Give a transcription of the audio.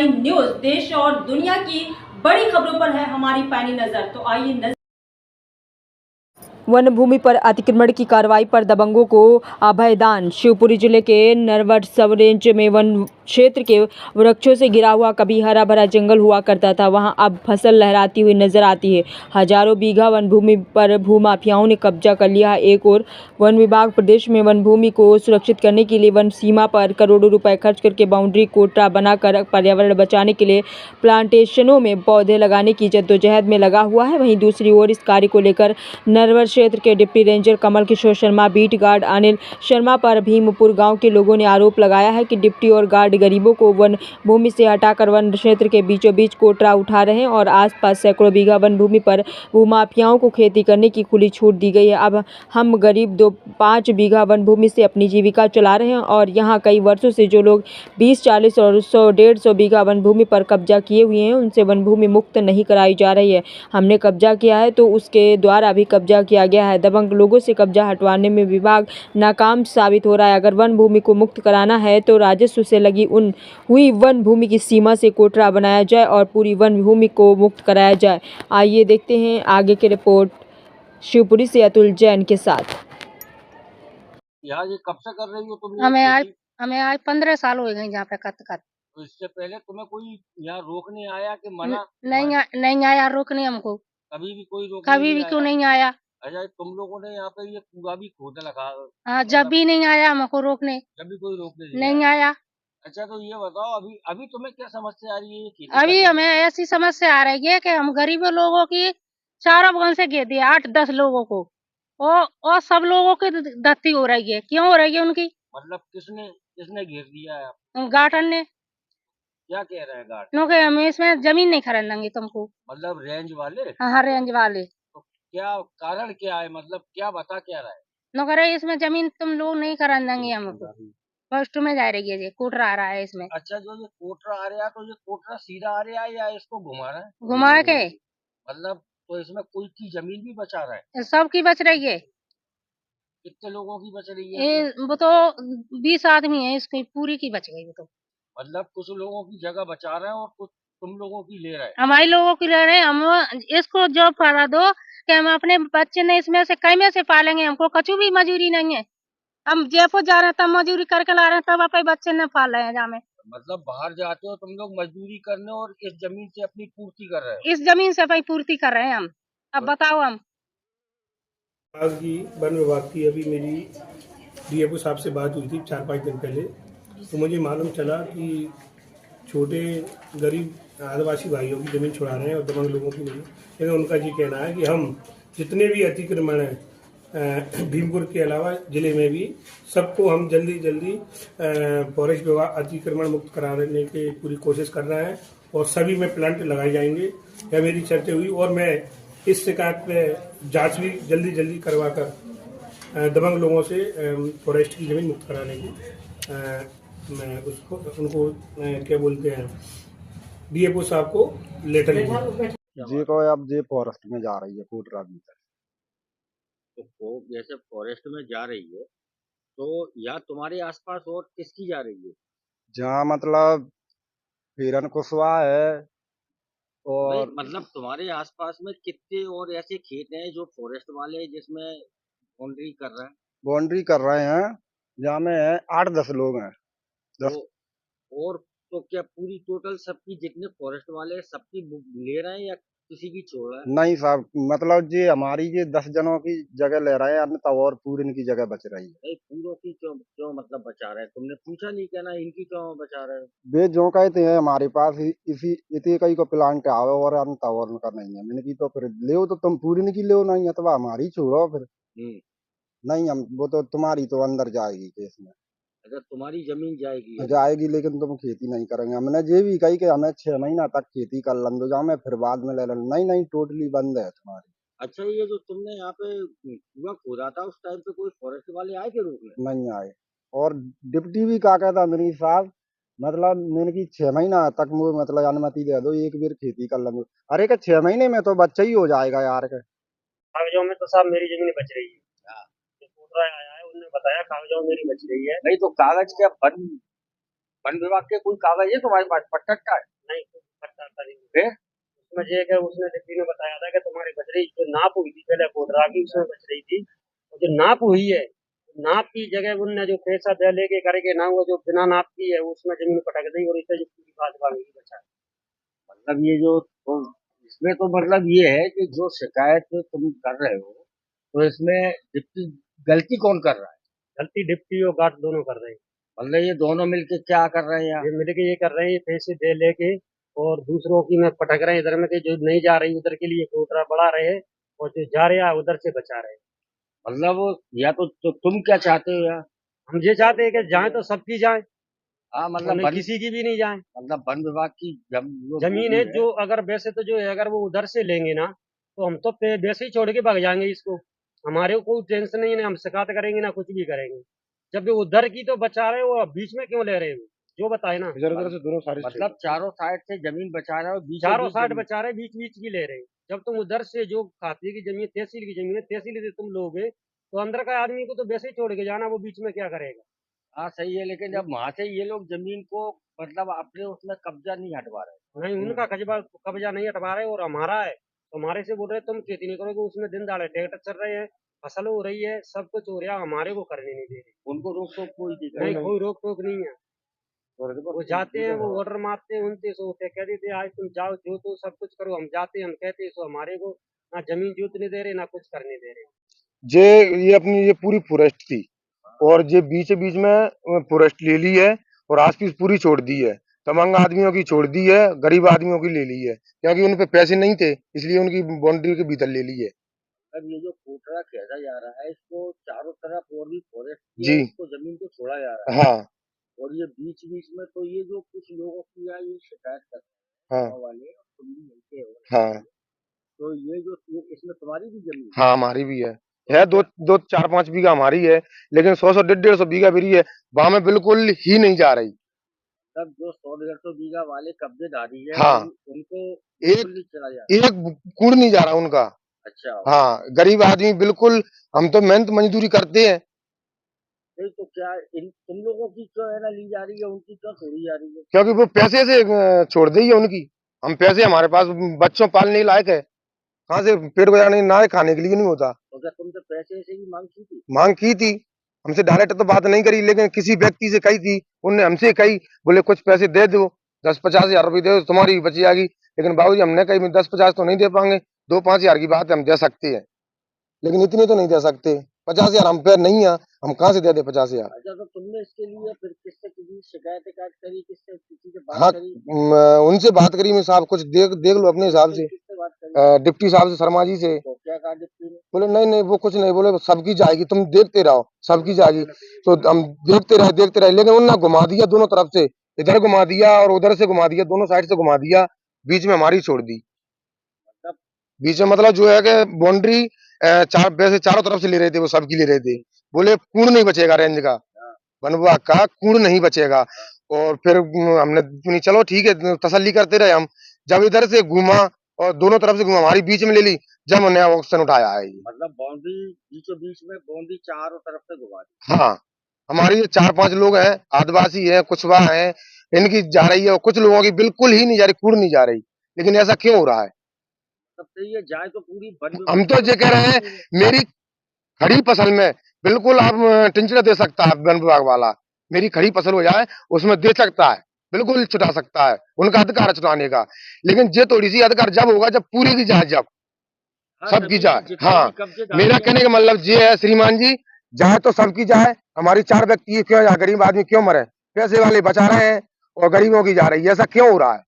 PI news. देश और दुनिया की बड़ी खबरों पर है हमारी पैनी नजर। तो आइए नजर। वन भूमि पर अतिक्रमण की कार्रवाई पर दबंगों को अभयदान। शिवपुरी जिले के नरवट सब रेंज में वन क्षेत्र के वृक्षों से घिरा हुआ कभी हरा भरा जंगल हुआ करता था, वहां अब फसल लहराती हुई नजर आती है। हजारों बीघा वन भूमि पर भूमाफियाओं ने कब्जा कर लिया है। एक और वन विभाग प्रदेश में वन भूमि को सुरक्षित करने के लिए वन सीमा पर करोड़ों रुपए खर्च करके बाउंड्री कोटा बनाकर पर्यावरण बचाने के लिए प्लांटेशनों में पौधे लगाने की जद्दोजहद में लगा हुआ है। वहीं दूसरी ओर इस कार्य को लेकर नरवर क्षेत्र के deputy ranger Kamal Kishore Sharma, beat guard Anil Sharma पर भीमपुर गांव के लोगों ने आरोप लगाया है कि डिप्टी और गार्ड गरीबों को वन भूमि से हटाकर वन क्षेत्र के बीचों बीच कोटरा उठा रहे हैं और आसपास सैकड़ों बीघा वन भूमि पर भूमाफियाओं को खेती करने की खुली छूट दी गई है। अब हम गरीब 5 बीघा वन भूमि से अपनी जीविका चला रहे हैं और यहाँ कई वर्षों से जो लोग 20, 40 और 100-150 बीघा वन भूमि पर कब्जा किए हुए हैं, उनसे वन भूमि मुक्त नहीं कराई जा रही है। हमने कब्जा किया है तो उसके द्वारा भी कब्जा किया गया है। दबंग लोगों से कब्जा हटवाने में विभाग नाकाम साबित हो रहा है। अगर वन भूमि को मुक्त कराना है तो राजस्व से लगी हुई वन भूमि की सीमा से कोटरा बनाया जाए और पूरी वन भूमि को मुक्त कराया जाए। आइए देखते हैं आगे की रिपोर्ट शिवपुरी से अतुल जैन के साथ। यहाँ ये कब से कर रही हो तुम? हमें आज 15 साल हो गए यहाँ पे कत। तो इससे पहले तुम्हें कोई यहाँ रोकने आया कि मना? नहीं आया रोकने हमको, कभी भी कोई रोकने कभी भी नहीं क्यों आया? नहीं आया। अच्छा, तुम लोगों ने यहाँ पे ये कूड़ा भी खोद लगा? हाँ, जब भी नहीं आया हमको रोकने, जब भी कोई रोकने नहीं आया। अच्छा, तो ये बताओ अभी अभी तुम्हें क्या समस्या आ रही है ये खेती अभी करने हमें ऐसी समस्या आ रही है कि हम गरीब लोगों की चारों बगल से घेर दिया 8-10 लोगों को, और सब लोगों की धत्ती हो रही है। क्यों हो रही है उनकी? मतलब किसने किसने घेर दिया है? गार्डन ने। क्या कह रहे हैं गार्ड? क्योंकि हम इसमें जमीन नहीं खरीदेंगे तुमको। मतलब रेंज वाले? हाँ, रेंज वाले। तो क्या कारण क्या है, मतलब क्या बता क्या रहा है? नौकरे इसमें जमीन तुम लोग नहीं खरीदेंगे हमको। फर्स्ट में जा रही है, ये कोटरा आ रहा है इसमें। अच्छा, जो ये कोटरा आ रहा है तो ये कोटरा सीधा आ रहा है या इसको घुमा रहा है? घुमा के। मतलब तो इसमें कोई की जमीन भी बचा रहा है? सबकी बच रही है। कितने लोगों की बच रही है? ये वो तो 20 आदमी है, इसकी पूरी की बच गई वो तो। मतलब कुछ लोगों की जगह बचा रहे हैं और कुछ तुम लोगों की ले रहे हैं? हमारे लोगों की रह रहे हैं, हम इसको जॉब करा दो कि हम अपने बच्चे ने इसमें से कई में से पालेंगे। हमको कछु भी मजूरी नहीं है। हम जयपुर जा रहे हैं तब मजूरी करके ला रहे हैं, तब अपने बच्चे ने पाल रहे हैं जहाँ में। मतलब बाहर जाते हो तुम लोग मजदूरी करने और इस जमीन से अपनी पूर्ति कर रहे हो? इस जमीन से अपनी पूर्ति कर रहे हैं हम। अब बताओ हम। आज की वन विभाग की अभी मेरी डीएफओ साहब से बात हुई थी 4-5 दिन पहले, तो मुझे मालूम चला कि छोटे गरीब आदिवासी भाइयों की ज़मीन छुड़ा रहे हैं और दबंग लोगों की नहीं। लेकिन उनका ये कहना है कि हम जितने भी अतिक्रमण हैं भीमपुर के अलावा ज़िले में भी सबको हम जल्दी फॉरेस्ट विभाग अतिक्रमण मुक्त कराने की पूरी कोशिश कर रहे हैं और सभी में प्लांट लगाए जाएंगे। यह मेरी चर्चा हुई और मैं इस शिकायत पे जांच भी जल्दी करवा कर दबंग लोगों से फॉरेस्ट की जमीन मुक्त कराने की मैं उनको क्या बोलते हैं डीएफओ साहब को लेटर लिखा। जी को अब जे फॉरेस्ट में जा रही है कोटरा भीतर। तो जैसे फॉरेस्ट में जा रही है तो या तुम्हारे आसपास और किसकी जा रही है? जहाँ मतलब हिरन कुशवाहा है और मतलब तुम्हारे आसपास में कितने और ऐसे खेत हैं जो फॉरेस्ट वाले हैं जिसमें बाउंड्री कर रहे हैं? बाउंड्री कर रहे हैं, जहाँ में 8-10 लोग हैं। तो और तो क्या पूरी टोटल सबकी जितने फॉरेस्ट वाले हैं सबकी ले रहे हैं या किसी की छोड़ रहे हैं? नहीं साहब, मतलब जी हमारी ये 10 जनों की जगह ले रहे हैं अन्य तब और पूरी इनकी जगह बच रही है। नहीं, पूरों की क्यों क्यों मतलब बचा रहे हैं? तुमने पूछा नहीं क्या ना इनकी क्यों बचा रहे हैं? वे जो कहते हैं हमारे पास इसी इतने कई को प्लांट आवे और अन्य तब और उनका नहीं है। मैंने की तो फिर ले तो तुम पूरी नहीं की ले नहीं है तो हमारी छोड़ो फिर। नहीं, हम वो तो तुम्हारी तो अंदर जाएगी केस में। अगर तुम्हारी जमीन जाएगी जाएगी लेकिन तुम खेती नहीं करेंगे। हमने ये भी कही कि हमें 6 महीना तक खेती कर लन दो, जाओ मैं फिर बाद में ले लन। नहीं टोटली बंद है तुम्हारी। अच्छा, ये जो तुमने यहाँ पे कुआं खोदा था उस टाइम पे कोई फॉरेस्ट वाले आए थे रोकने? नहीं आए। और डिप्टी भी क्या कहता मेरी साहब, मतलब मैंने की 6 महीना तक मुझे मतलब अनुमति दे दो, एक बार खेती कर लन दो। अरे का 6 महीने में तो बच्चा ही हो जाएगा यार के। कागजों में तो साहब मेरी जमीन बच रही है। जो कोटरा आया है उन्होंने बताया कागजों में मेरी बच रही है। नहीं तो कागज क्या बन वन विभाग के कोई कागज है तुम्हारे पास पट्टा का है? नहीं पता नहीं फिर उसमें ये कि उसने डिप्टी ने बताया था कि तुम्हारी बजरी जो नाप हुई थी पहले कोडरा की उसमें बच रही थी और जो नाप हुई है नाप की जगह उनने जो पैसा दे लेके करके ना वो जो बिना नाप की है उसमें जमीन पटक दी और इससे जो पूरी बात बांगी बचा। मतलब ये जो तो इसमें तो मतलब ये है कि जो शिकायत तुम कर रहे हो तो इसमें डिप्टी गलती कौन कर रहा है? गलती डिप्टी और गार्ड दोनों कर रहे हैं। मतलब ये दोनों मिलके क्या कर रहे हैं यहाँ? ये मिलके ये कर रहे हैं ये पैसे दे लेके और दूसरों की में पटक रहे हैं इधर में कि जो नहीं जा रही उधर के लिए कोटरा बढ़ा रहे हैं और जो जा रहे हैं उधर से बचा रहे हैं। मतलब या तो तुम क्या चाहते हो यार? हम ये चाहते हैं कि जाए तो सबकी जाए हाँ मतलब मतलब किसी की भी नहीं जाए। मतलब वन विभाग की जमीन है जो अगर वैसे तो जो है अगर वो उधर से लेंगे ना तो हम तो वैसे ही छोड़ के भाग जाएंगे इसको। हमारे को कोई टेंशन नहीं है, हम शिकायत करेंगे ना कुछ भी करेंगे। जब वो उधर की तो बचा रहे हो बीच में क्यों ले रहे हो? जो बताए ना इधर उधर से दोनों सारे मतलब चारों साइड से जमीन बचा रहे हो चारों साइड बचा रहे बीच बीच की ले रहे हो। जब तुम उधर से जो खाते की जमीन तहसील की जमीन है तहसील से तुम लोगे तो अंदर का आदमी को तो वैसे ही छोड़ के जाना, वो बीच में क्या करेगा? हाँ सही है, लेकिन जब वहां से ये लोग जमीन को मतलब अपने उसमें कब्जा नहीं हटवा रहे। नहीं उनका कब्जा नहीं हटवा रहे और हमारा है तो हमारे से बोल रहे तुम खेती नहीं करोगे। उसमें दिन दाड़े ट्रैक्टर चल रहे हैं, फसल हो रही है, सब कुछ हो रहा है, हमारे को करने नहीं दे रहे। उनको रोक टोक कोई नहीं कोई रोक टोक नहीं है। वो जाते हैं वो ऑर्डर मारते हैं उनसे सो कह देते आज तुम जाओ जो तो सब कुछ करो। हम जाते हैं हम कहते हैं सो हमारे को ना जमीन जोतने दे रहे ना कुछ करने दे रहे। ये अपनी ये पूरी फॉरेस्ट थी और ये बीच बीच में फॉरेस्ट ले ली है और आसपास पूरी छोड़ दी है। तमाम आदमियों की छोड़ दी है, गरीब आदमियों की ले ली है क्योंकि उन पे पैसे नहीं थे इसलिए उनकी बाउंड्री के भीतर ले ली है। अब ये जो कोटरा खेदा जा रहा है इसको चारों तरफ और भी फॉरेस्ट जी इसको जमीन को छोड़ा जा रहा है। हाँ और ये बीच बीच में तो ये जो कुछ लोगों की ये शिकायत कर रहे हाँ हैं गाँव वाले तुम भी मिलते हो, हाँ तो ये जो इसमें तुम्हारी भी जमीन हाँ हमारी भी है दो दो 4-5 बीघा हमारी है लेकिन 100 150 बीघा मेरी है, वहां में बिल्कुल ही नहीं जा रही। तब जो 100-150 बीघा वाले कब्जेदारी है हाँ उनको एक नहीं चला जा एक कूड़ नहीं जा रहा उनका। अच्छा हाँ गरीब आदमी बिल्कुल, हम तो मेहनत मजदूरी करते हैं। नहीं तो क्या तुम लोगों की क्यों है ना ली जा रही है, उनकी क्यों छोड़ी जा रही है? क्योंकि वो पैसे से छोड़ दी है उनकी। हम पैसे हमारे पास बच्चों पालने लायक है, कहाँ से पेट गुजारने ना खाने के लिए नहीं होता। तो क्या तुमसे पैसे से भी मांग की थी, हमसे डायरेक्ट तो बात नहीं करी लेकिन किसी व्यक्ति से कही थी, उनने हमसे कही बोले कुछ पैसे दे दो 10-50 हजार रुपये दे दो तुम्हारी बच जाएगी। लेकिन बाबूजी हमने कही 10-50 तो नहीं दे पाएंगे, 2-5 हजार की बात हम दे सकते हैं लेकिन इतने तो नहीं दे सकते। 50 हजार हम पे नहीं है, हम कहाँ से दे दे 50 हजार। अच्छा तो तुमने इसके लिए फिर किससे किसी शिकायत करी, किससे किसी से बात हाँ करी? उनसे बात करी, मैं साहब कुछ देख लो अपने हिसाब से। किससे बात करी? डिप्टी साहब से, शर्मा जी से। तो क्या कहा डिप्टी ने? बोले नहीं वो कुछ नहीं, बोले सबकी जाएगी तुम देखते रहो सबकी जाएगी। तो हम देखते रहे लेकिन उन्होंने घुमा दिया दोनों तरफ से, इधर घुमा दिया और उधर से घुमा दिया, दोनों साइड से घुमा दिया, बीच में हमारी छोड़ दी। बीच में मतलब जो है कि बाउंड्री वैसे चारों तरफ से ले रहे थे, वो सबकी ले रहे थे। बोले कूड़ नहीं बचेगा रेंज का, वन विभाग का कूड़ नहीं बचेगा। और फिर हमने चलो ठीक है तसल्ली करते रहे हम। जब इधर से घूमा और दोनों तरफ से घूमा, हमारी बीच में ले ली, जब नया ऑप्शन उठाया है ये। मतलब बाउंड्री बीचों बीच में बाउंड्री चारों तरफ से घुमा दी। हाँ हमारी 4-5 लोग हैं, आदिवासी है, कुछवा है, इनकी जा रही है और कुछ लोगों की बिल्कुल ही नहीं जा रही, कूड़ नहीं जा रही। लेकिन ऐसा क्यों हो रहा है? तब से ये जाए तो पूरी हम तो ये कह रहे हैं मेरी खड़ी फसल में बिल्कुल आप टिंचर दे सकता है वन विभाग वाला, मेरी खड़ी फसल हो जाए उसमें दे सकता है, बिल्कुल छुटा सकता है, उनका अधिकार है छुटाने का। लेकिन ये थोड़ी सी अधिकार जब होगा जब पूरी की जाए, जब सबकी जाए। हाँ मेरा कहने का मतलब ये है श्रीमान जी, जाए तो सबकी जाए। हमारी 4 व्यक्ति क्यों, गरीब आदमी क्यों मरे? पैसे वाले बचा रहे हैं और गरीबों की जा रही है, ऐसा क्यों हो रहा है?